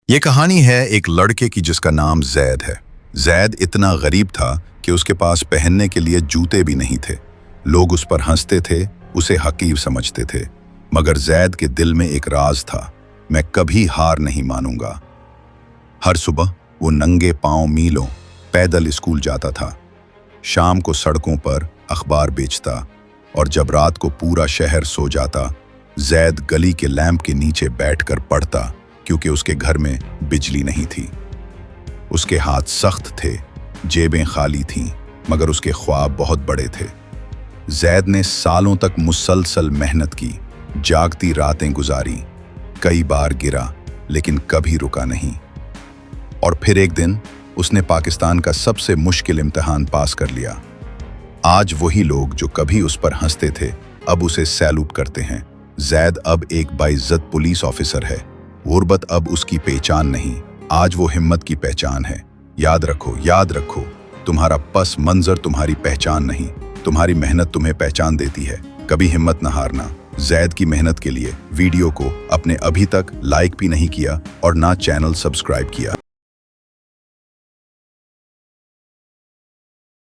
ये कहानी है एक लड़के की जिसका नाम जैद है। जैद इतना गरीब था कि उसके पास पहनने के लिए जूते भी नहीं थे। लोग उस पर हंसते थे, उसे हकीर समझते थे, मगर जैद के दिल में एक राज था, मैं कभी हार नहीं मानूंगा। हर सुबह वो नंगे पांव मीलों पैदल स्कूल जाता था। शाम को सड़कों पर अखबार बेचता, और जब रात को पूरा शहर सो जाता, जैद गली के लैंप के नीचे बैठकर पढ़ता, क्योंकि उसके घर में बिजली नहीं थी। उसके हाथ सख्त थे, जेबें खाली थीं, मगर उसके ख्वाब बहुत बड़े थे। जैद ने सालों तक मुसलसल मेहनत की, जागती रातें गुजारी, कई बार गिरा लेकिन कभी रुका नहीं। और फिर एक दिन उसने पाकिस्तान का सबसे मुश्किल इम्तिहान पास कर लिया। आज वही लोग जो कभी उस पर हंसते थे, अब उसे सैल्यूट करते हैं। जैद अब एक बाइज्जत पुलिस ऑफिसर है। गुर्बत अब उसकी पहचान नहीं, आज वो हिम्मत की पहचान है। याद रखो, तुम्हारा पस मंजर तुम्हारी पहचान नहीं, तुम्हारी मेहनत तुम्हें पहचान देती है। कभी हिम्मत न हारना। जैद की मेहनत के लिए वीडियो को अपने अभी तक लाइक भी नहीं किया और ना चैनल सब्सक्राइब किया।